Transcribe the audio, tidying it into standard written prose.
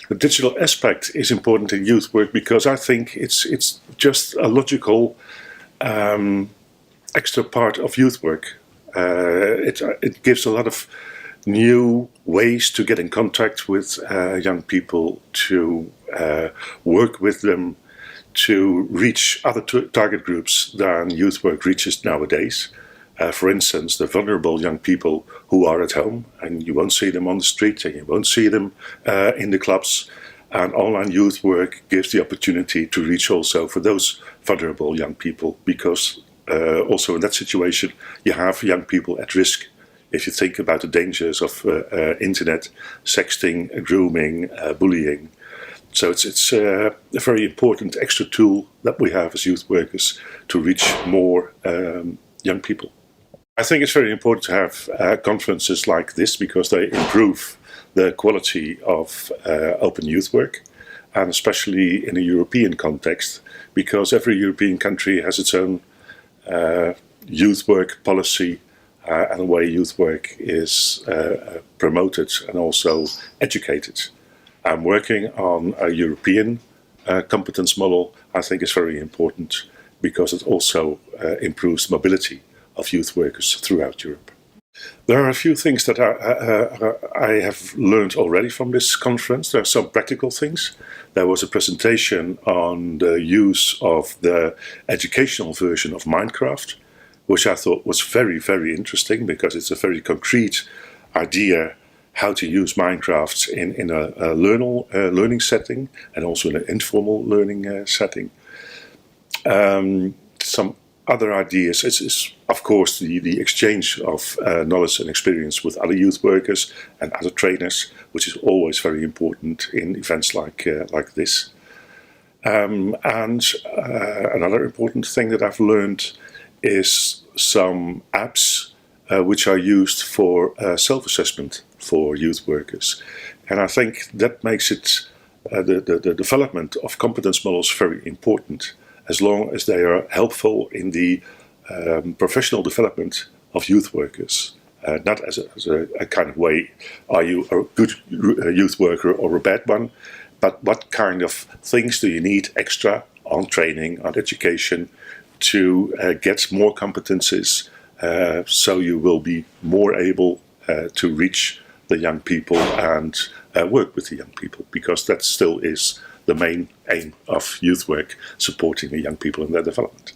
The digital aspect is important in youth work because I think it's just a logical extra part of youth work. It gives a lot of new ways to get in contact with young people, to work with them, to reach other target groups than youth work reaches nowadays. For instance, the vulnerable young people who are at home, and you won't see them on the street, and you won't see them in the clubs. And online youth work gives the opportunity to reach also for those vulnerable young people, because also in that situation you have young people at risk. If you think about the dangers of internet, sexting, grooming, bullying. So it's a very important extra tool that we have as youth workers to reach more young people. I think it's very important to have conferences like this because they improve the quality of open youth work, and especially in a European context, because every European country has its own youth work policy and the way youth work is promoted and also educated. I'm working on a European competence model. I think is very important because it also improves mobility of youth workers throughout Europe. There are a few things that I have learned already from this conference. There are some practical things. There was a presentation on the use of the educational version of Minecraft, which I thought was very, very interesting because it's a very concrete idea how to use Minecraft in a learning setting and also in an informal learning setting. Some other ideas is of course the exchange of knowledge and experience with other youth workers and other trainers, which is always very important in events like this. And another important thing that I've learned is some apps which are used for self-assessment for youth workers. And I think that makes it the development of competence models very important, as long as they are helpful in the professional development of youth workers. Not as a kind of way, are you a good youth worker or a bad one, but what kind of things do you need extra on training, on education, to get more competences, so you will be more able to reach the young people and work with the young people, because that still is the main aim of youth work, supporting the young people in their development.